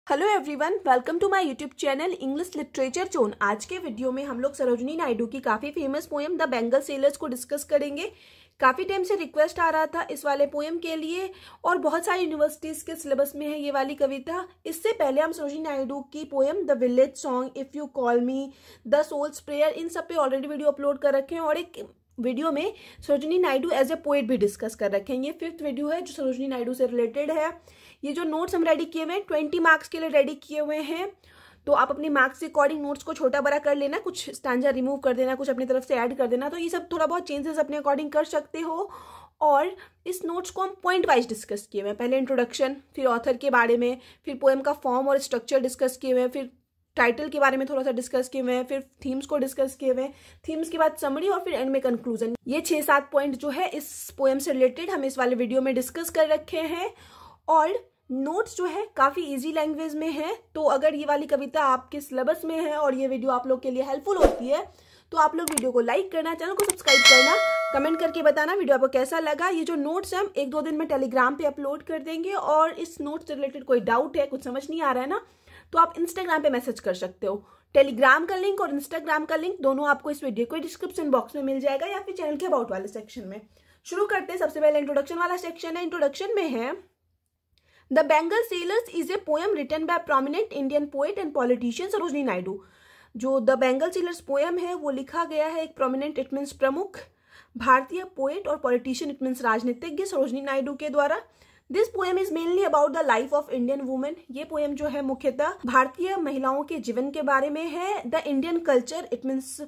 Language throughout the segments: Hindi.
Hello everyone, welcome to my YouTube channel English literature zone. आज के वीडियो में हम लोग सरोजिनी नायडू की काफ़ी famous poem the bangle sellers को डिस्कस करेंगे। काफ़ी टाइम से रिक्वेस्ट आ रहा था इस वाले पोएम के लिए और बहुत सारी यूनिवर्सिटीज़ के सिलेबस में है ये वाली कविता। इससे पहले हम सरोजिनी नायडू की poem the village song, if you call me, the soul's prayer, इन सब पे ऑलरेडी वीडियो अपलोड कर रखे हैं और एक वीडियो में Sarojini Naidu as a poet भी डिस्कस कर रखे हैं। ये 5th वीडियो है जो सरोजिनी नायडू से रिलेटेड है। ये जो नोट्स हम रेडी किए हुए हैं 20 मार्क्स के लिए रेडी किए हुए हैं, तो आप अपनी मार्क्स के अकॉर्डिंग नोट्स को छोटा बड़ा कर लेना, कुछ स्टैंजा रिमूव कर देना, कुछ अपनी तरफ से ऐड कर देना, तो ये सब थोड़ा बहुत चेंजेस अपने अकॉर्डिंग कर सकते हो। और इस नोट्स को हम पॉइंट वाइज डिस्कस किए हुए हैं। पहले इंट्रोडक्शन, फिर ऑथर के बारे में, फिर पोएम का फॉर्म और स्ट्रक्चर डिस्कस किए हुए हैं, फिर टाइटल के बारे में थोड़ा सा डिस्कस किए हुए हैं, फिर थीम्स को डिस्कस किए हुए हैं, थीम्स के बाद समरी और फिर एंड में कंक्लूजन। ये 6-7 पॉइंट जो है इस पोएम से रिलेटेड हम इस वाले वीडियो में डिस्कस कर रखे हैं। और नोट्स जो है काफ़ी इजी लैंग्वेज में है, तो अगर ये वाली कविता आपके सिलेबस में है और ये वीडियो आप लोग के लिए हेल्पफुल होती है तो आप लोग वीडियो को लाइक करना, चैनल को सब्सक्राइब करना, कमेंट करके बताना वीडियो आपको कैसा लगा। ये जो नोट्स है हम 1-2 दिन में टेलीग्राम पे अपलोड कर देंगे और इस नोट्स से रिलेटेड कोई डाउट है, कुछ समझ नहीं आ रहा है ना, तो आप इंस्टाग्राम पे मैसेज कर सकते हो। टेलीग्राम का लिंक और इंस्टाग्राम का लिंक दोनों आपको इस वीडियो को डिस्क्रिप्शन बॉक्स में मिल जाएगा या फिर चैनल के अबाउट वाले सेक्शन में। शुरू करते हैं। सबसे पहले इंट्रोडक्शन वाला सेक्शन है। इंट्रोडक्शन में है the bangle sellers is a poem written by prominent Indian poet and politician Sarojini Naidu. जो द बेंगल सेलर्स पोएम है वो लिखा गया है एक प्रोमिनेंट, इट मीन्स प्रमुख, भारतीय पोएट और पॉलिटिशियन, इट मीन्स राजनीतिज्ञ सरोजिनी नायडू के द्वारा। This poem is mainly about the life of Indian women. ये पोएम जो है मुख्यतः भारतीय महिलाओं के जीवन के बारे में है। The Indian culture, it means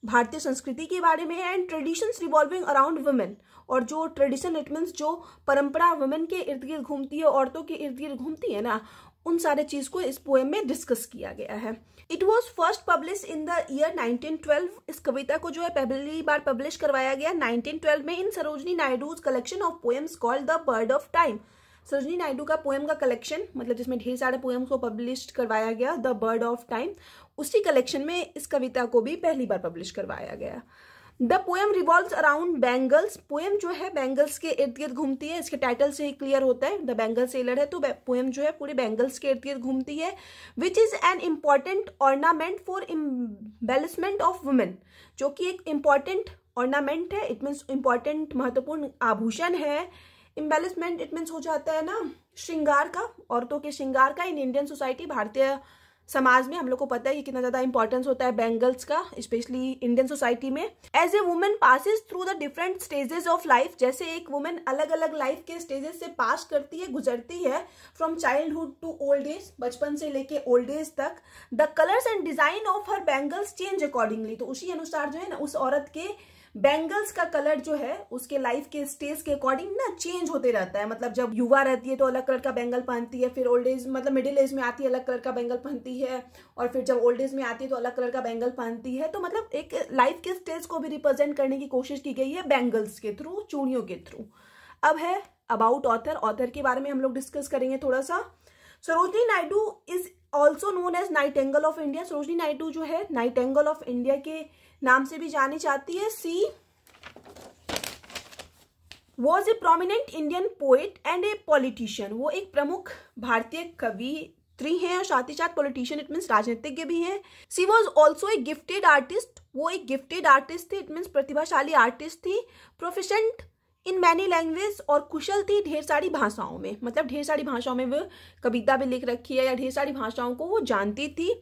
भारतीय संस्कृति के बारे में है। And traditions revolving around women, और जो ट्रेडिशन, इट मीन्स जो परंपरा वुमेन के इर्द गिर्द घूमती है, औरतों के इर्द गिर्द घूमती है ना, उन सारे चीज को इस पोएम में डिस्कस किया गया है। It was first publish in the year 1912। इस कविता को जो है पहली बार पब्लिश करवाया गया 1912 में in Sarojini Naidu's collection of poems called the bird of time. Sarojini Naidu का पोएम का कलेक्शन, मतलब जिसमें ढेर सारे पोएम्स को पब्लिश करवाया गया, द बर्ड ऑफ टाइम, उसी कलेक्शन में इस कविता को भी पहली बार पब्लिश करवाया गया। The poem revolves around bangles. Poem जो है बेंगल्स के इर्द गिर्द घूमती है। इसके टाइटल से ही क्लियर होता है, द बेंगल सेलर है, तो पोएम जो है पूरे बेंगल्स के इर्द गिर्द घूमती है। Which is an important ornament for embellishment of women, जो कि एक इम्पॉर्टेंट ऑर्नामेंट है, इट मीन्स इम्पॉर्टेंट, महत्वपूर्ण आभूषण है। एम्बेलिशमेंट इट मीन्स हो जाता है ना श्रृंगार का, औरतों के श्रृंगार का। In Indian society, Bharatiya Samaj में हम लोग को पता है कि कितना ज्यादा इंपॉर्टेंस होता है बेंगल्स का, स्पेशली इंडियन सोसाइटी में। As a women passes through the different stages of life, जैसे एक वुमेन अलग अलग लाइफ के स्टेजेस से पास करती है, गुजरती है, from childhood to old age, बचपन से लेके ओल्ड एज तक। The colours and design of her bangles change accordingly, तो उसी अनुसार जो है ना उस औरत के बेंगल्स का कलर जो है उसके लाइफ के स्टेज के अकॉर्डिंग ना चेंज होते रहता है। मतलब जब युवा रहती है तो अलग कलर का बेंगल पहनती है, फिर ओल्ड एज, मतलब मिडिल एज में आती है अलग कलर का बेंगल पहनती है, और फिर जब ओल्ड एज में आती है तो अलग कलर का बेंगल पहनती है। तो मतलब एक लाइफ के स्टेज को भी रिप्रेजेंट करने की कोशिश की गई है बेंगल्स के थ्रू, चूड़ियों के थ्रू। अब है अबाउट ऑथर। ऑथर के बारे में हम लोग डिस्कस करेंगे थोड़ा सा। Sarojini Naidu is also known as nightingale of India. Sarojini Naidu जो है नाइटेंगल ऑफ इंडिया के नाम से भी जानी जाती है। She was a prominent Indian poet and a politician. वो एक प्रमुख भारतीय कवित्री हैं और साथ ही साथ पॉलिटिशियन, इट मीन्स राजनीतिज्ञ भी हैं। She was also a gifted artist. वो एक गिफ्टेड आर्टिस्ट थी, इट मीन्स प्रतिभाशाली आर्टिस्ट थी। प्रोफिशेंट इन मैनी लैंग्वेज, और कुशल थी ढेर सारी भाषाओं में, मतलब ढेर सारी भाषाओं में वो कविता भी लिख रखी है या ढेर सारी भाषाओं को वो जानती थी।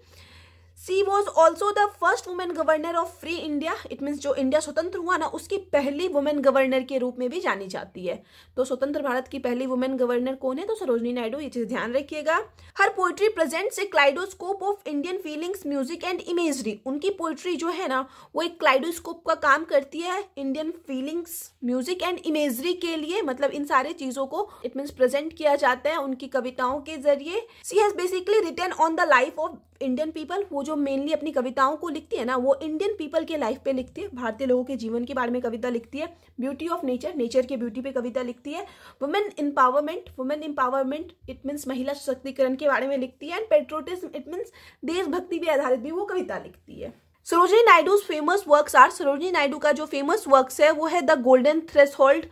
She was also the first women governor of free India, it means जो इंडिया स्वतंत्र हुआ ना उसकी पहली वुमेन गवर्नर के रूप में भी जानी जाती है। तो स्वतंत्र भारत की पहली वुमेन गवर्नर कौन है? तो सरोजिनी नायडू, ये चीज ध्यान रखिएगा। हर poetry presents a kaleidoscope of Indian feelings, music and imagery. उनकी पोइट्री जो है ना वो एक क्लाइडोस्कोप का काम करती है Indian feelings, music and imagery के लिए, मतलब इन सारे चीजों को इट मीन्स प्रेजेंट किया जाता है उनकी कविताओं के जरिए। She has basically written on the life of Indian people. वो जो मेनली अपनी कविताओं को लिखती है ना वो इंडियन पीपल के लाइफ पे लिखती है, भारतीय लोगों के जीवन के बारे में कविता लिखती है। ब्यूटी ऑफ नेचर, नेचर के ब्यूटी पे कविता लिखती है। वुमेन एम्पावरमेंट इट मीन्स महिला सशक्तिकरण के बारे में लिखती है। एंड पेट्रोटिज्म इट मीन्स देशभक्ति पे आधारित भी वो कविता लिखती है। Sarojini Naidu's famous works are. Sarojini Naidu का जो फेमस वर्क्स है वो है द गोल्डन थ्रेशोल्ड,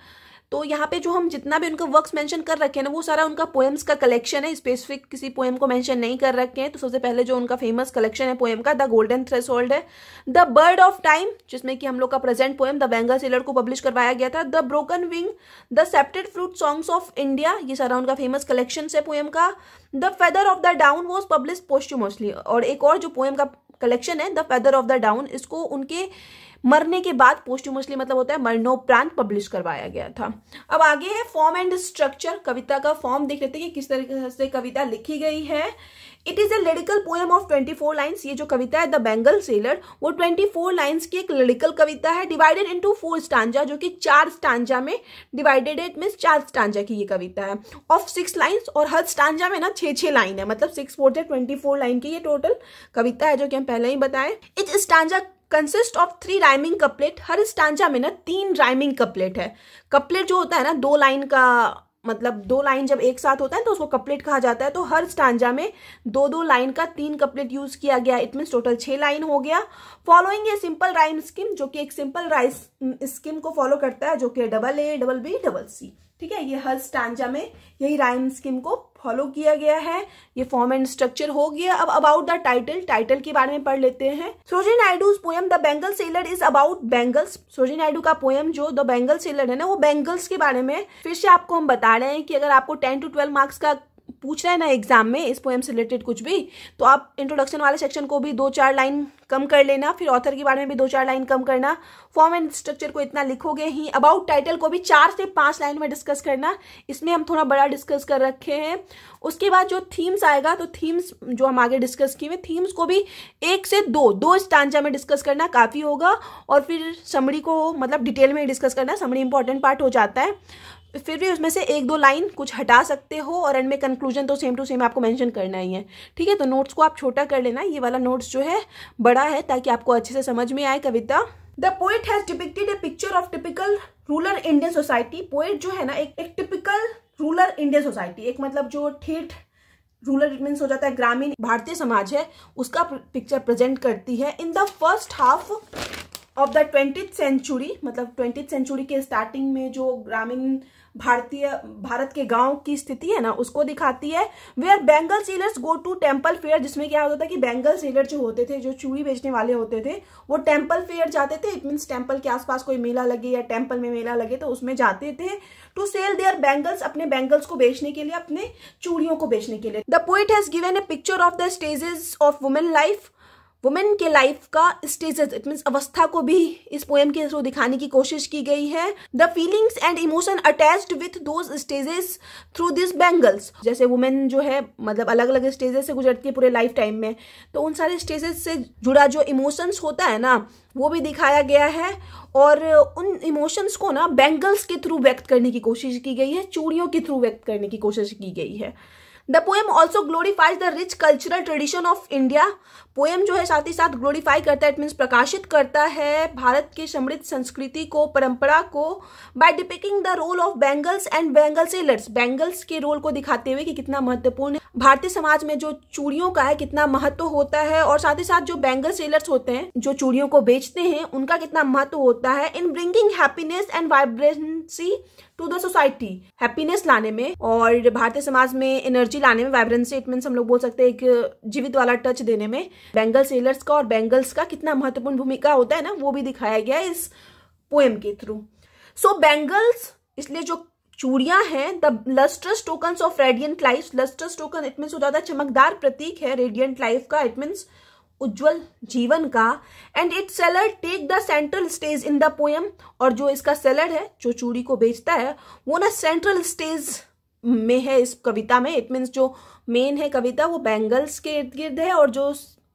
तो यहाँ पे जो हम जितना भी उनका वर्क्स मेंशन कर रखे हैं ना, वो सारा उनका पोएम्स का कलेक्शन है, स्पेसिफिक किसी पोएम को मेंशन नहीं कर रखे हैं। तो सबसे पहले जो उनका फेमस कलेक्शन है पोएम का, द गोल्डन थ्रेशोल्ड है। द बर्ड ऑफ टाइम, जिसमें कि हम लोग का present poem the bangle seller को पब्लिश करवाया गया था। The broken wing, the sceptred flute songs of India, ये सारा उनका फेमस कलेक्शन है पोएम का। The feather of the dawn was publish posthumously, और एक और जो पोएम का कलेक्शन है the feather of the down, इसको उनके मरने के बाद पोस्टुमसली मतलब होता है मरणोपरांत पब्लिश करवाया गया था। अब आगे है फॉर्म एंड स्ट्रक्चर, कविता का फॉर्म देख लेते हैं कि किस तरीके से कविता लिखी गई है। It is a lyrical poem of 24 lines, ये जो कविता है द बेंगल सेलर वो 24 लाइन्स की एक लिरिकल कविता है, डिवाइडेड इनटू 4 स्टांजा, जो कि 4 स्टांजा में डिवाइडेड है। इट मीन्स 4 स्टांजा की ये कविता है, ऑफ 6 लाइन्स, और हर स्टांजा में ना 6-6 लाइन है, मतलब 6 4 24 लाइन की ये टोटल कविता है, जो कि हम पहले ही बताए। Etch stanza consist of 3 rhyming couplet, her stanza में ना 3 राइमिंग कपलेट है। कपलेट जो होता है ना 2 लाइन का, मतलब 2 लाइन जब एक साथ होता है तो उसको कपलेट कहा जाता है। तो हर स्टांजा में 2-2 लाइन का 3 कपलेट यूज किया गया, इट मीन्स टोटल 6 लाइन हो गया। Following a simple rhyme scheme, जो कि एक सिंपल राइम स्कीम को फॉलो करता है, जो कि AA, BB, ठीक है। ये हर स्टांजा में यही राइम स्कीम को फॉलो किया गया है। ये फॉर्म एंड स्ट्रक्चर हो गया। अब अबाउट द टाइटल, टाइटल के बारे में पढ़ लेते हैं। Sarojini Naidu's poem the bangle seller is about bangles, Sarojini Naidu का पोएम जो द बेंगल सेलर है ना, वो बेंगल्स के बारे में। फिर से आपको हम बता रहे हैं कि अगर आपको 10 to 12 मार्क्स का पूछ रहा है ना एग्जाम में इस पोएम से रिलेटेड कुछ भी, तो आप इंट्रोडक्शन वाले सेक्शन को भी 2-4 लाइन कम कर लेना, फिर ऑथर के बारे में भी 2-4 लाइन कम करना, फॉर्म एंड स्ट्रक्चर को इतना लिखोगे ही। अबाउट टाइटल को भी 4 से 5 लाइन में डिस्कस करना, इसमें हम थोड़ा बड़ा डिस्कस कर रखे हैं। उसके बाद जो थीम्स आएगा, तो थीम्स जो हम आगे डिस्कस किए, थीम्स को भी 1 से 2 स्टांजा में डिस्कस करना काफी होगा, और फिर समरी को मतलब डिटेल में डिस्कस करना, समरी इंपॉर्टेंट पार्ट हो जाता है। फिर भी उसमें से 1-2 लाइन कुछ हटा सकते हो, और एंड में कंक्लूजन तो सेम टू सेम आपको मेंशन करना ही है, ठीक है। तो नोट्स को आप छोटा कर लेना, ये वाला नोट्स जो है बड़ा है, ताकि आपको अच्छे से समझ में आए कविता। The poet has depicted a picture of typical rural Indian society, poet जो है ना एक टिपिकल रूरल इंडियन सोसाइटी, एक मतलब जो ठेठ रूरल मीन्स हो जाता है ग्रामीण भारतीय समाज है, उसका पिक्चर प्रेजेंट करती है। In the first half of the 20th century, मतलब 20th सेंचुरी के स्टार्टिंग में जो ग्रामीण भारत के गांव की स्थिति है ना, उसको दिखाती है। Where bangle sellers go to temple fair, जिसमें क्या होता था कि बेंगल सेलर जो होते थे, जो चूड़ी बेचने वाले होते थे, वो टेम्पल फेयर जाते थे। इट मीन्स टेम्पल के आसपास कोई मेला लगे या टेम्पल में मेला लगे तो उसमें जाते थे। टू सेल देयर बेंगल्स, अपने बेंगल्स को बेचने के लिए, अपने चूड़ियों को बेचने के लिए। The poet has given A picture of the stages of women life, women के लाइफ का स्टेजेस, इट मीन्स अवस्था को भी इस पोएम के थ्रू दिखाने की कोशिश की गई है। The feelings and emotion attached with those stages through this bangles, जैसे वुमेन जो है मतलब अलग अलग स्टेजेस से गुजरती है पूरे लाइफ टाइम में, तो उन सारे स्टेजेस से जुड़ा जो इमोशंस होता है ना, वो भी दिखाया गया है, और उन इमोशंस को ना बेंगल्स के थ्रू व्यक्त करने की कोशिश की गई है, चूड़ियों के थ्रू व्यक्त करने की कोशिश की गई है। The poem also glorifies the rich cultural tradition of India, poem जो है साथ ही साथ ग्लोरीफाई करता है, इट मीन्स प्रकाशित करता है भारत की समृद्ध संस्कृति को, परंपरा को, by depicting the role of bangles and bangle sellers, bangles के रोल को दिखाते हुए कि कितना महत्वपूर्ण भारतीय समाज में जो चूड़ियों का है कितना महत्व होता है, और साथ ही साथ जो बेंगल सेलर्स होते हैं जो चूड़ियों को बेचते हैं उनका कितना महत्व होता है in bringing happiness and vibrancy to the society, happiness लाने में और भारतीय समाज में एनर्जी लाने में, वाइब्रेंसी इट मीन्स हम लोग बोल सकते हैं एक जीवित वाला टच देने में बेंगल सेलर्स का और बेंगल्स का कितना महत्वपूर्ण भूमिका होता है ना, वो भी दिखाया गया है इस पोएम के थ्रू। सो बेंगल्स इसलिए जो चूड़ियां हैं, the lustrous tokens of radiant life, lustrous token it means हो जाता है चमकदार प्रतीक है रेडियंट लाइफ का, इट मीन्स उज्जवल जीवन का, and it seller take the central stage in the poem, और जो इसका सेलर है जो चूड़ी को बेचता है वो ना सेंट्रल स्टेज में है इस कविता में, इट मीन्स जो मेन है कविता वो बेंगल्स के इर्द गिर्द है और जो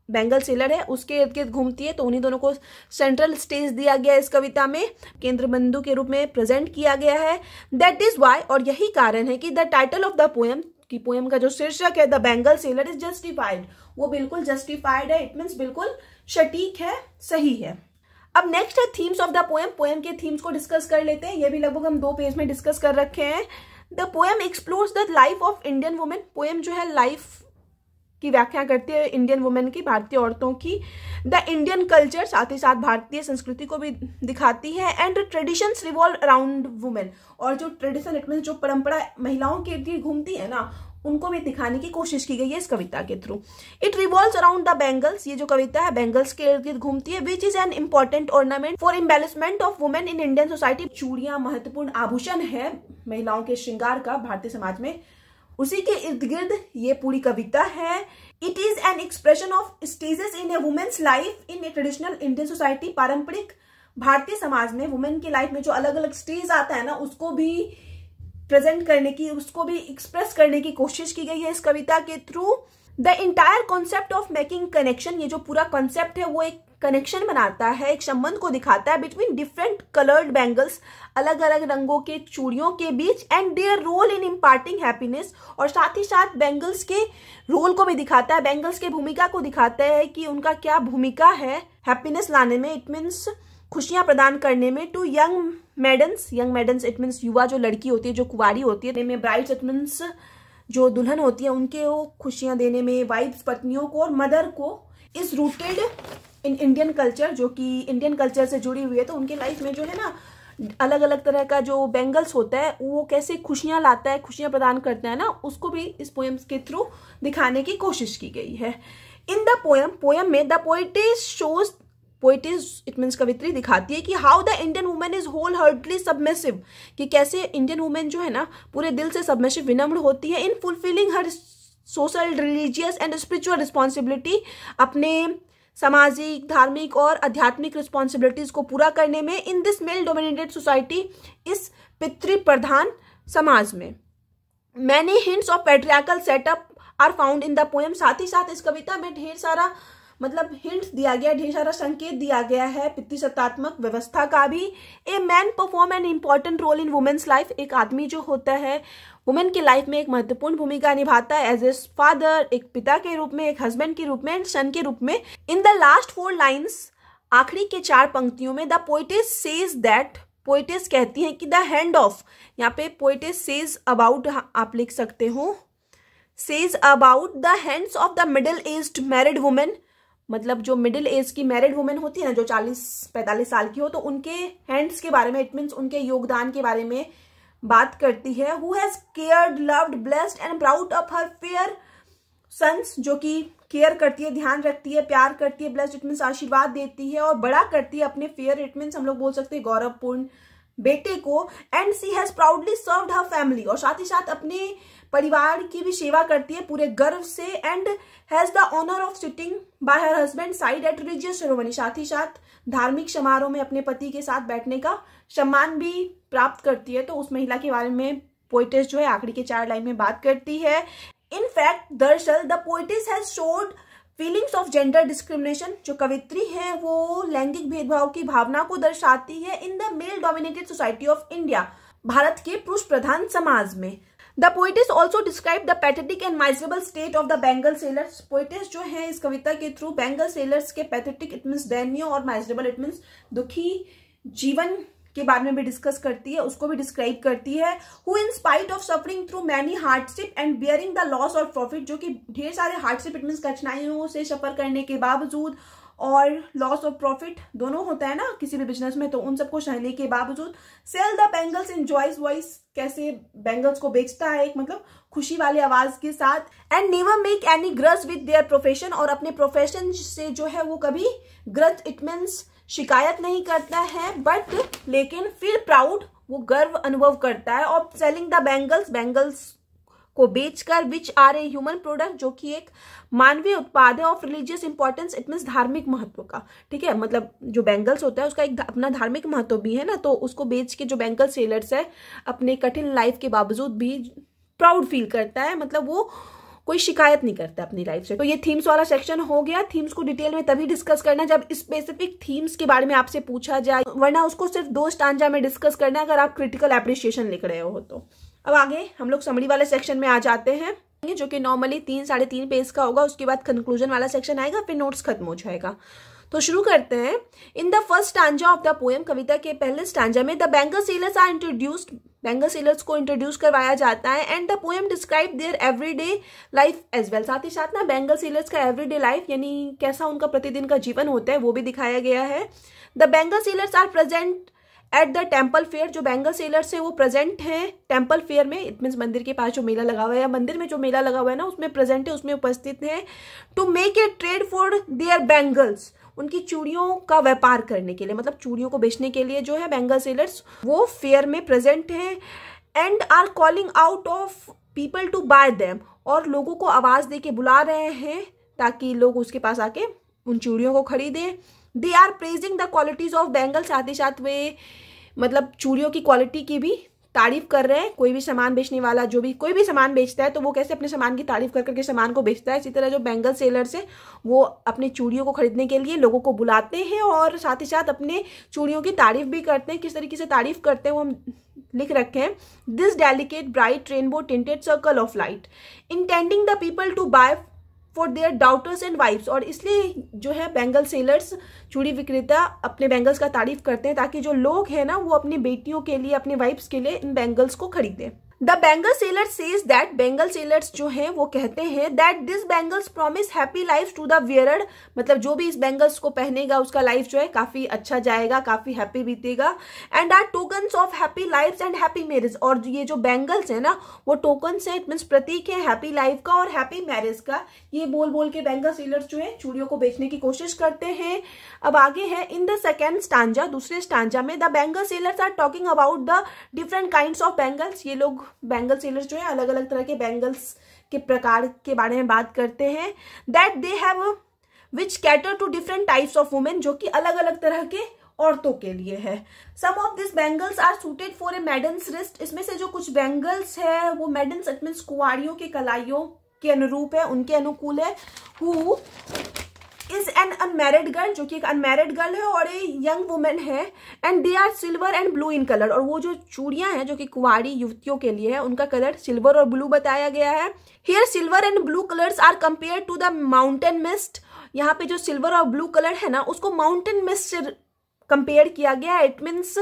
बेंगल सेलर है उसके इर्द गिर्द घूमती है, तो उन्हीं दोनों को सेंट्रल स्टेज दिया गया इस कविता में, केंद्र बिंदु के रूप में प्रेजेंट किया गया है। दैट इज वाई, और यही कारण है कि the title of the poem, कि पोएम का जो शीर्षक है the bangle seller is justified, वो बिल्कुल जस्टिफाइड है, इट मीन्स बिल्कुल सटीक है, सही है। अब नेक्स्ट है themes of the poem, poem के थीम्स को डिस्कस कर लेते हैं, ये भी लगभग हम 2 पेज में डिस्कस कर रखे हैं। The poem explores the life of Indian women, poem जो है लाइफ की व्याख्या करती है इंडियन वुमेन की, भारतीय औरतों की, द इंडियन कल्चर, साथ ही साथ भारतीय संस्कृति को भी दिखाती है। And traditions revolve around women, और जो ट्रेडिशन इट मीन जो परंपरा महिलाओं के इर्द गिर्द घूमती है ना, उनको भी दिखाने की कोशिश की गई है इस कविता के through. It revolves around the bangles, ये जो कविता है बेंगल्स के इर्द गिर्द घूमती है। Which is an important ornament for embellishment of women in Indian society. चूड़ियां महत्वपूर्ण आभूषण है महिलाओं के श्रृंगार का भारतीय समाज में, उसी के इर्द गिर्द ये पूरी कविता है। It is an expression of stages in a women's life in a traditional Indian society. पारंपरिक भारतीय समाज में वुमेन की लाइफ में जो अलग अलग स्टेज आता है ना, उसको भी प्रेजेंट करने की, उसको भी एक्सप्रेस करने की कोशिश की गई है इस कविता के through. The entire concept of making connection, ये जो पूरा कॉन्सेप्ट है वो एक कनेक्शन बनाता है, एक संबंध को दिखाता है बिटवीन डिफरेंट कलर्ड बैंगल्स, अलग अलग रंगों के चूड़ियों के बीच, and their role in imparting happiness, और साथ ही साथ बैंगल्स के रोल को भी दिखाता है, बैंगल्स के भूमिका को दिखाता है कि उनका क्या भूमिका है हैप्पीनेस लाने में, इट मीन्स खुशियां प्रदान करने में, to young maidens it means युवा जो लड़की होती है, जो कुंवारी होती है, में ब्राइड्स इट मीन्स जो दुल्हन होती है, उनके वो खुशियां देने में, वाइफ्स पत्नियों को, और मदर को, is rooted in Indian culture, जो कि इंडियन कल्चर से जुड़ी हुई है। तो उनके लाइफ में जो है ना अलग अलग तरह का जो बैंगल्स होता है वो कैसे खुशियां लाता है, खुशियां प्रदान करता है ना, उसको भी इस पोएम्स के थ्रू दिखाने की कोशिश की गई है। इन द पोएम में द पोएटिस इट मीन्स कवित्री दिखाती है कि how the Indian women is wholeheartedly submissive, कि कैसे इंडियन वुमेन जो है ना पूरे दिल से सबमिसिव, विनम्र होती है, in fulfilling her social, religious and spiritual responsibility, अपने सामाजिक, धार्मिक और आध्यात्मिक रिस्पॉन्सिबिलिटीज को पूरा करने में, in this male dominated society, इस पितृ प्रधान समाज में। Many hints of patriarchal setup are found in the poem, साथ ही साथ इस कविता में ढेर सारा मतलब हिंट्स दिया गया, ढेर सारा संकेत दिया गया है पितृसत्तात्मक व्यवस्था का भी। A man perform an important role in women's life, एक आदमी जो होता है वुमेन की लाइफ में एक महत्वपूर्ण भूमिका निभाता है, एज ए फादर, एक पिता के रूप में, एक हस्बैंड के रूप में, एंड सन के रूप में। इन द लास्ट 4 लाइन्स, आखिरी के 4 पंक्तियों में, the poet's says that, poet's कहती हैं कि द हैंड ऑफ, यहाँ पे पोएटिस सेज अबाउट आप लिख सकते हो, says about the hands of the middle aged married women, मतलब जो मिडिल एज की मैरिड वुमेन होती है ना, जो 40-45 साल की हो, तो उनके हैंड्स के बारे में, इट मीन्स उनके योगदान के बारे में बात करती है। Who has cared, loved, blessed and brought up her fair sons, जो कि केयर करती है, ध्यान रखती है, प्यार करती है, ब्लेस्ड इट मीन्स आशीर्वाद देती है, और बड़ा करती है अपने फेयर इट मीन्स हम लोग बोल सकते हैं गौरवपूर्ण बेटे को। And she has proudly served her family, और साथ ही साथ अपने परिवार की भी सेवा करती है पूरे गर्व से। And has the honour of sitting by her husband side at religious ceremony, साथ ही साथ धार्मिक समारोह में अपने पति के साथ बैठने का सम्मान भी प्राप्त करती है। तो उस महिला के बारे में पोएटिस जो है आखिरी के 4 लाइन में बात करती है। इन फैक्ट दरअसल the poet's has showed feelings of gender discrimination, जो कवित्री है वो लैंगिक भेदभाव की भावना को दर्शाती है in the mail dominated society of India, Bharat के पुरुष प्रधान समाज में। The poet's also describe the pathetic and miserable state of the bangle sellers, poet's जो है इस कविता के थ्रू बेंगल सेलर्स के पैथेटिक इट मीन्स दयनीय, और माइजरेबल इट मीन्स दुखी जीवन के बारे में भी डिस्कस करती है, उसको भी डिस्क्राइब करती है। Who in spite of suffering through many hardship and bearing the loss और प्रॉफिट, जो कि ढेर सारे हार्डशिप इट मीन्स कठिनाइयों से सफर करने के बावजूद, और लॉस और प्रॉफिट दोनों होता है ना किसी भी बिजनेस में, तो उन सबको सहने के बावजूद sell the bangles in joyous voice, कैसे बैंगल्स को बेचता है एक मतलब खुशी वाले आवाज के साथ। And never make any grudge with their profession, और अपने प्रोफेशन से जो है वो कभी ग्रज इट मीन्स शिकायत नहीं करता है, बट लेकिन फील प्राउड, वो गर्व अनुभव करता है। और सेलिंग द बैंगल्स को बेचकर, which are a human product, जो कि एक मानवीय उत्पाद है, of religious importance it means धार्मिक महत्व का, ठीक है, मतलब जो बैंगल्स होता है उसका एक अपना धार्मिक महत्व भी है ना, तो उसको बेच के जो बैंगल सेलर्स है अपने कठिन लाइफ के बावजूद भी प्राउड फील करता है, मतलब वो कोई शिकायत नहीं करता अपनी लाइफ से। तो ये थीम्स वाला सेक्शन हो गया। थीम्स को डिटेल में तभी डिस्कस करना जब स्पेसिफिक थीम्स के बारे में आपसे पूछा जाए, वरना उसको सिर्फ 2 स्टांजा में डिस्कस करना है अगर आप क्रिटिकल एप्रिसिएशन लिख रहे हो तो। अब आगे हम लोग समरी वाले सेक्शन में आ जाते हैं, जो कि नॉर्मली 3-3.5 पेज का होगा। उसके बाद कंक्लूजन वाला सेक्शन आएगा, फिर नोट्स खत्म हो जाएगा। तो शुरू करते हैं। In the first stanza of the poem, कविता के पहले स्टांजा में the bangle sellers are introduced, bangle sellers को इंट्रोड्यूस करवाया जाता है। And the poem describe their everyday life as well, साथ ही साथ ना बेंगल सेलर्स का एवरीडे लाइफ यानी कैसा उनका प्रतिदिन का जीवन होता है वो भी दिखाया गया है। The bangle sellers are present at the temple fair, जो बेंगल सेलर्स है वो प्रेजेंट हैं टेम्पल फेयर में, इट मीन्स मंदिर के पास जो मेला लगा हुआ है या मंदिर में जो मेला लगा हुआ है ना उसमें प्रेजेंट है, उसमें उपस्थित है। To make a trade for their bangles, उनकी चूड़ियों का व्यापार करने के लिए, मतलब चूड़ियों को बेचने के लिए जो है बेंगल सेलर्स वो फेयर में प्रेजेंट हैं। And are calling out of people to buy them, और लोगों को आवाज दे के बुला रहे हैं ताकि लोग उसके पास आके उन चूड़ियों को खरीदें। They are praising the qualities of bangle, साथ ही साथ वे मतलब चूड़ियों की क्वालिटी की भी तारीफ कर रहे हैं। कोई भी सामान बेचने वाला जो भी कोई भी सामान बेचता है तो वो कैसे अपने सामान की तारीफ कर करके सामान को बेचता है, इसी तरह जो बेंगल सेलर्स है वो अपने चूड़ियों को खरीदने के लिए लोगों को बुलाते हैं और साथ ही साथ अपने चूड़ियों की तारीफ भी करते हैं। किस तरीके से तारीफ करते हैं वो हम लिख रखे हैं। This delicate bright rainbow tinted circle of light intending the people to buy for their daughters and wifes, और इसलिए जो है बेंगल सेलर्स चूड़ी विक्रेता अपने बेंगल्स का तारीफ करते हैं ताकि जो लोग हैं ना वो अपनी बेटियों के लिए अपने वाइफ्स के लिए इन बेंगल्स को खरीदें। The bangle seller says that, bangle sellers जो हैं वो कहते हैं that this bangles promise happy life to the wearer, मतलब जो भी इस बेंगल्स को पहनेगा उसका लाइफ जो है काफी अच्छा जाएगा, काफी हैप्पी बीतेगा। And are tokens of happy life and happy marriage, और ये जो बेंगल्स है ना वो टोकन्स है, इट मीन्स प्रतीक है हैप्पी लाइफ का और हैप्पी मैरिज का। ये बोल बोल के बेंगल सेलर्स जो है चूड़ियों को बेचने की कोशिश करते हैं। अब आगे है इन द सेकेंड स्टांजा, दूसरे स्टांजा में the bangle sellers are talking about the different kinds of bangles, ये लोग बेंगल सेलर्स जो है अलग अलग तरह के बेंगल्स के प्रकार के बारे में बात करते हैं। That they have which cater to different types of women, जो कि अलग अलग तरह के औरतों के लिए है। Some of this bangles are suited for a maiden's wrist, इसमें से जो कुछ बेंगल्स है वो मैडन्स इट मीन्स कुंवारियों के कलाइयों के अनुरूप है, उनके अनुकूल है। Who is an unmarried girl, जो कि एक अनमैरिड गर्ल है और ए यंग वुमेन है। And they are silver and blue in colour, और वो जो चूड़ियां हैं जो कि कुंवारी युवतियों के लिए है उनका कलर सिल्वर और ब्लू बताया गया है। Here silver and blue colours are compare to the mountain mist, यहाँ पे जो सिल्वर और ब्लू कलर है ना उसको माउंटेन मिस्ट से कंपेयर किया गया। इट मीन्स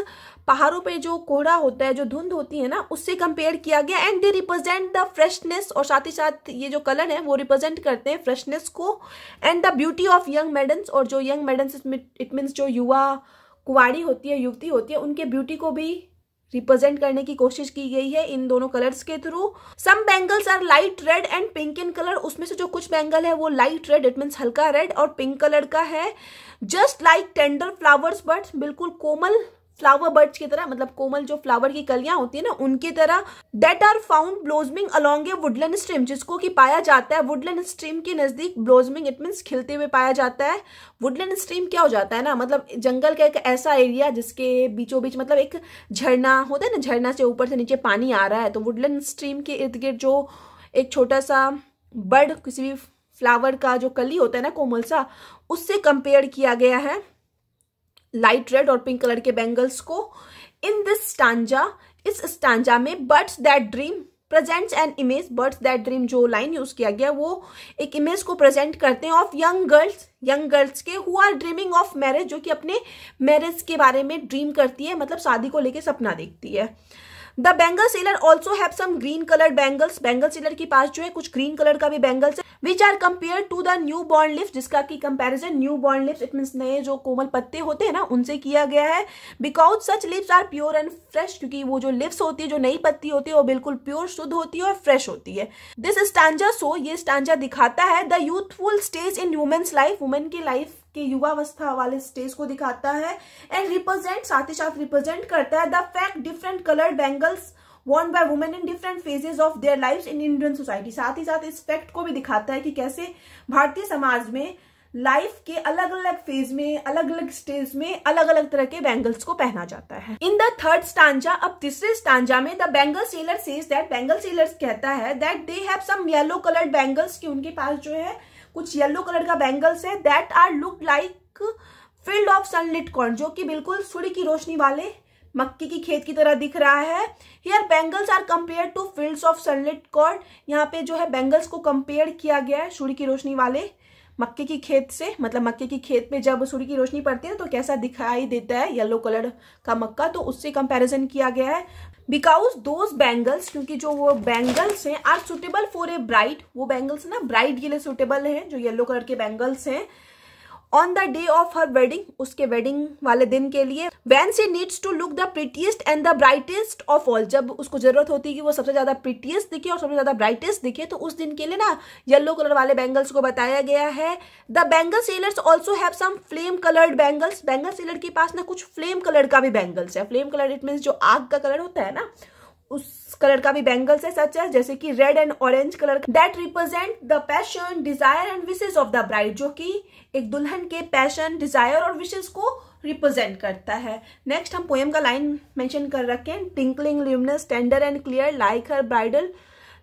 पहाड़ों पे जो कोहरा होता है, जो धुंध होती है ना, उससे कंपेयर किया गया। And they represent the freshness, और साथ ही साथ ये जो कलर है वो रिप्रेजेंट करते हैं फ्रेशनेस को। And the beauty of young maidens, और जो यंग मेडन्स इट मीन्स जो युवा कुंवारी होती है, युवती होती है, उनके ब्यूटी को भी रिप्रेजेंट करने की कोशिश की गई है इन दोनों कलर्स के through. Some bangles are light red and pink in colour, उसमें से जो कुछ बेंगल है वो लाइट रेड इट मीन्स हल्का रेड और पिंक कलर का है। Just like tender flowers birds, बिल्कुल कोमल फ्लावर बर्ड्स की तरह, मतलब कोमल जो फ्लावर की कलियां होती है ना उनकी तरह। That are found blossoming along a woodland stream, जिसको कि पाया जाता है वुडलैंड स्ट्रीम के नजदीक। ब्लोजमिंग इट मीन्स खिलते हुए पाया जाता है। वुडलैंड स्ट्रीम क्या हो जाता है ना, मतलब जंगल का एक ऐसा एरिया जिसके बीचों बीच मतलब एक झरना होता है ना, झरना से ऊपर से नीचे पानी आ रहा है, तो वुडलैंड स्ट्रीम के इर्द गिर्द जो एक छोटा सा बर्ड, किसी भी फ्लावर का जो कली होता है ना कोमल सा, उससे कंपेयर किया गया है लाइट रेड और पिंक कलर के बेंगल्स को। इन दिस स्टांजा, इस स्टांजा में birds that dream presents an image, birds that dream जो लाइन यूज किया गया वो एक इमेज को प्रेजेंट करते हैं ऑफ यंग गर्ल्स के who are dreaming of marriage, जो कि अपने मैरिज के बारे में ड्रीम करती है, मतलब शादी को लेके सपना देखती है। The bangle seller also have some green coloured bangles, bangle seller के पास जो है कुछ ग्रीन कलर का भी बेंगल्स है, which are compare to the newborn lips, जिसका की comparison newborn lips it means नए जो कोमल पत्ते होते हैं ना उनसे किया गया है। Because such lips are pure and fresh, क्योंकि वो जो लिप्स होती है, जो नई पत्ती होती है वो बिल्कुल प्योर शुद्ध होती है और फ्रेश होती है। दिस स्टांजा सो, ये स्टांजा दिखाता है the youthful stage in women's life, women की लाइफ के युवावस्था वाले स्टेज को दिखाता है। एंड रिप्रेजेंट, साथ ही साथ रिप्रेजेंट करता है the fact different coloured bangles worn by women in different phases of their lives in Indian society, साथ ही साथ इस फैक्ट को भी दिखाता है कि कैसे भारतीय समाज में लाइफ के अलग अलग फेज में, अलग अलग स्टेज में अलग अलग तरह के बेंगल्स को पहना जाता है। इन द थर्ड स्टांजा, अब तीसरे स्टांजा में the bangle seller says that, bangle seller कहता है that they have some yellow coloured bangles, कि उनके पास जो है कुछ येलो कलर का बेंगल्स है। That are look like field of sunlit corn, जो कि बिल्कुल सूर्य की रोशनी वाले मक्की की खेत की तरह दिख रहा है। Here bangles are compare to fields of sunlit corn, यहाँ पे जो है बेंगल्स को कंपेयर किया गया है सूर्य की रोशनी वाले मक्के की खेत से, मतलब मक्के की खेत पे जब सूर्य की रोशनी पड़ती है तो कैसा दिखाई देता है येलो कलर का मक्का, तो उससे कंपैरिजन किया गया है। बिकॉज दोज बैंगल्स, क्योंकि जो वो बैंगल्स हैं, are suitable for a bride, वो बैंगल्स ना ब्राइड के लिए सुटेबल है, जो येलो कलर के बैंगल्स हैं। On the day of her wedding, उसके वेडिंग वाले दिन के लिए। When she needs to look the prettiest and the brightest of all, जब उसको जरूरत होती है कि वो सबसे ज्यादा प्रिटीएस्ट दिखे और सबसे ज्यादा ब्राइटेस्ट दिखे, तो उस दिन के लिए ना येलो कलर वाले बैंगल्स को बताया गया है। The bangle sellers also have some flame coloured bangles, bangle seller के पास ना कुछ फ्लेम कलर का भी बैंगल्स है। फ्लेम कलर इट मीन्स जो आग का कलर होता है ना, उस कलर का भी बैंगल्स है, सच है जैसे कि red and orange colour, that represent the passion, desire and wishes of the bride, जो कि एक दुल्हन के पैशन, डिजायर और विशेस को रिप्रेजेंट करता है। नेक्स्ट हम पोएम का लाइन मेंशन कर रखे हैं, tinkling luminous tender and clear like her bridal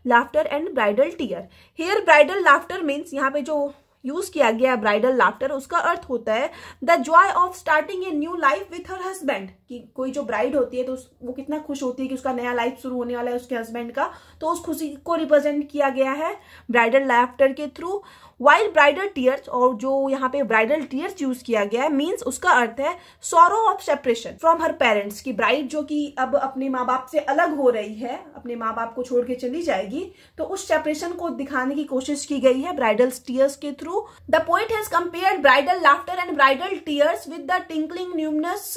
laughter and bridal tear. Here bridal laughter means, यहाँ पे जो यूज किया गया ब्राइडल लाफ्टर, उसका अर्थ होता है the Joy of starting a new life with her husband, कि कोई जो ब्राइड होती है तो वो कितना खुश होती है कि उसका नया लाइफ शुरू होने वाला है उसके हस्बैंड का, तो उस खुशी को रिप्रेजेंट किया गया है ब्राइडल लाफ्टर के थ्रू। वाइल ब्राइडल टीयर्स, और जो यहाँ पे ब्राइडल टीयर्स यूज किया गया है मीन्स उसका अर्थ है sorrow of separation from her parents, की ब्राइड जो कि अब अपने माँ बाप से अलग हो रही है, अपने माँ बाप को छोड़ के चली जाएगी, तो उस सेपरेशन को दिखाने की कोशिश की गई है ब्राइडल टीयर्स के through. The poet has compared bridal laughter and bridal tears with the tinkling luminous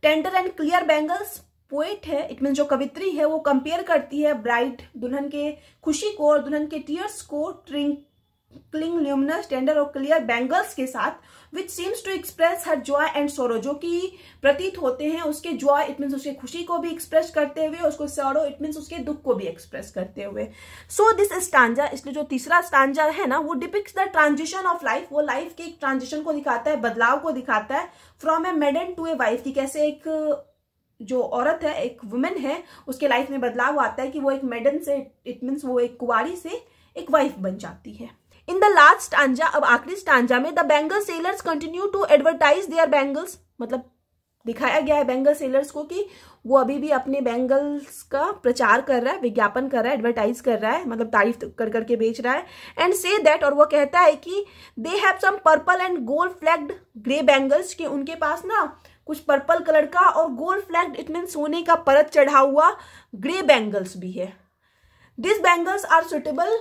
tender and clear bangles. Poet है, इट मीन जो कवित्री है, वो कंपेयर करती है ब्राइड, दुल्हन के खुशी को और दुल्हन के टीयर्स को ट्विंकलिंग ल्यूमिनस टेंडर और क्लियर बैंगल्स के साथ, which seems to express her joy and sorrow, जो कि प्रतीत होते हैं उसके जॉय इट मीन्स उसके खुशी को भी एक्सप्रेस करते हुए, उसको सोरो इट मीन्स उसके दुख को भी एक्सप्रेस करते हुए। सो दिस स्टांजा, इसलिए जो तीसरा स्टांजा है ना, वो depicts the transition of life, वो लाइफ के एक ट्रांजिशन को दिखाता है, बदलाव को दिखाता है, from a maiden to a wife, की कैसे एक जो औरत है, एक वुमेन है, उसके लाइफ में बदलाव आता है कि वो एक मेडन से इट मीन्स वो एक कुंवारी से एक वाइफ बन जाती है। इन द लास्ट स्टांजा, अब आखिरी स्टांजा में, the bangle sellers continue to advertise their bangles, मतलब दिखाया गया है बैंगल सेलर्स को कि वो अभी भी अपने बैंगल्स का प्रचार कर रहा है, विज्ञापन कर रहा है, एडवर्टाइज कर रहा है, मतलब तारीफ कर करके बेच रहा है। एंड से दैट, और वो कहता है कि they have some purple and gold flagged grey bangles, कि उनके पास ना कुछ पर्पल कलर का और गोल्ड फ्लैग्ड इट मीन सोने का परत चढ़ा हुआ ग्रे बैंगल्स भी है। This bangles are suitable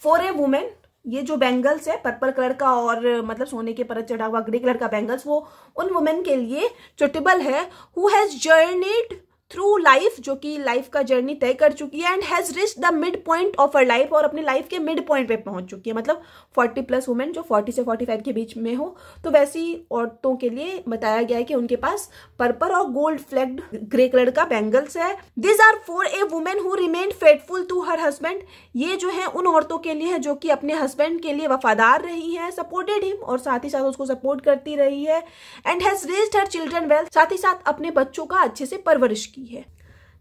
for a women, ये जो बैंगल्स है पर्पल कलर का और मतलब सोने के परत चढ़ा हुआ ग्रे कलर का बैंगल्स, वो उन वुमेन के लिए सुटेबल है who has journeyed through life, जो कि लाइफ का जर्नी तय कर चुकी है, and has reached the mid point of her life, और अपनी लाइफ के मिड पॉइंट पे पहुंच चुकी है, मतलब 40 प्लस वुमेन जो 40 से 45 के बीच में हो, तो वैसी औरतों के लिए बताया गया है कि उनके पास पर्पल और गोल्ड फ्लैग्ड ग्रे कलर का बैंगल्स है। This are for a women who remain faithful to her husband, ये जो है उन औरतों के लिए है जो कि अपने हस्बैंड के लिए वफादार रही है, सपोर्टेड हिम, और साथ ही साथ उसको सपोर्ट करती रही है, and has raised her children well, साथ ही साथ अपने बच्चों का अच्छे से परवरिश की है।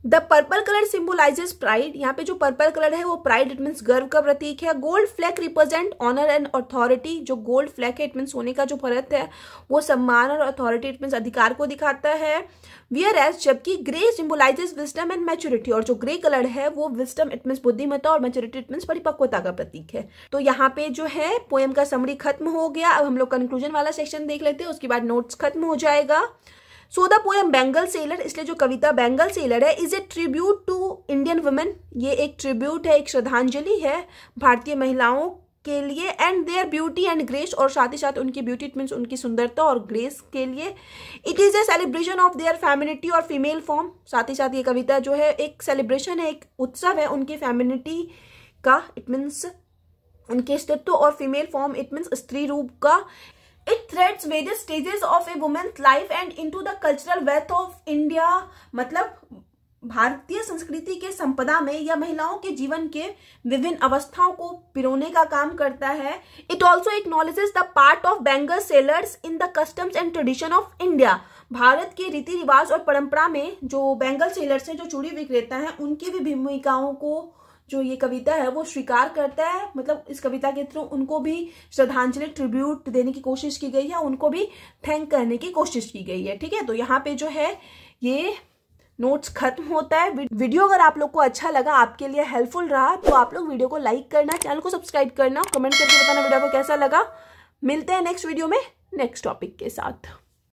The purple colour symbolizes pride, यहाँ पे जो पर्पल कलर है वो प्राइड इट मीन्स गर्व का प्रतीक है। Gold flag represent honour and authority, जो गोल्ड फ्लैग है इट मीन्स सोने का जो परत है वो सम्मान और अथॉरिटी इट मीन्स अधिकार को दिखाता है। वियर एज, जबकि grey symbolizes wisdom and maturity, और जो ग्रे कलर है वो विजडम इट मीन्स बुद्धिमत्ता और मैच्योरिटी इट मीन्स परिपक्वता का प्रतीक है। तो यहाँ पे जो है पोएम का समरी खत्म हो गया। अब हम लोग कंक्लूजन वाला सेक्शन देख लेते हैं, उसके बाद नोट्स खत्म हो जाएगा। So the poem bangle seller, इसलिए जो कविता बैंगल सेलर है, is a tribute to Indian women, ये एक ट्रिब्यूट है, एक श्रद्धांजलि है भारतीय महिलाओं के लिए, and there beauty and grace, और साथ ही साथ उनकी ब्यूटी इट मीन्स उनकी सुंदरता और ग्रेस के लिए। It is a celebration of their femininity और फीमेल फॉर्म, साथ ही साथ ये कविता जो है एक सेलिब्रेशन है, एक उत्सव है उनकी फेमिनिटी का, इट मीन्स उनके अस्तित्व, और फीमेल फॉर्म इट मीन्स स्त्री रूप का। It threads various stages of a woman's life and into the cultural wealth of India, मतलब भारतीय संस्कृति के संपदा में या महिलाओं के जीवन के विभिन्न अवस्थाओं को पिरोने का काम करता है। It also acknowledges the part of bangle sellers in the customs and tradition of India, Bharat के रीति रिवाज और परंपरा में जो बैंगल सेलर्स हैं, जो चूड़ी विक्रेता हैं, उनकी भी भूमिकाओं को जो ये कविता है वो स्वीकार करता है। मतलब इस कविता के थ्रू उनको भी श्रद्धांजलि ट्रिब्यूट देने की कोशिश की गई है, उनको भी थैंक करने की कोशिश की गई है। ठीक है, तो यहाँ पे जो है ये नोट्स खत्म होता है। वीडियो अगर आप लोग को अच्छा लगा, आपके लिए हेल्पफुल रहा, तो आप लोग वीडियो को लाइक करना, चैनल को सब्सक्राइब करना, कमेंट करके बताना वीडियो को कैसा लगा। मिलते हैं नेक्स्ट वीडियो में नेक्स्ट टॉपिक के साथ।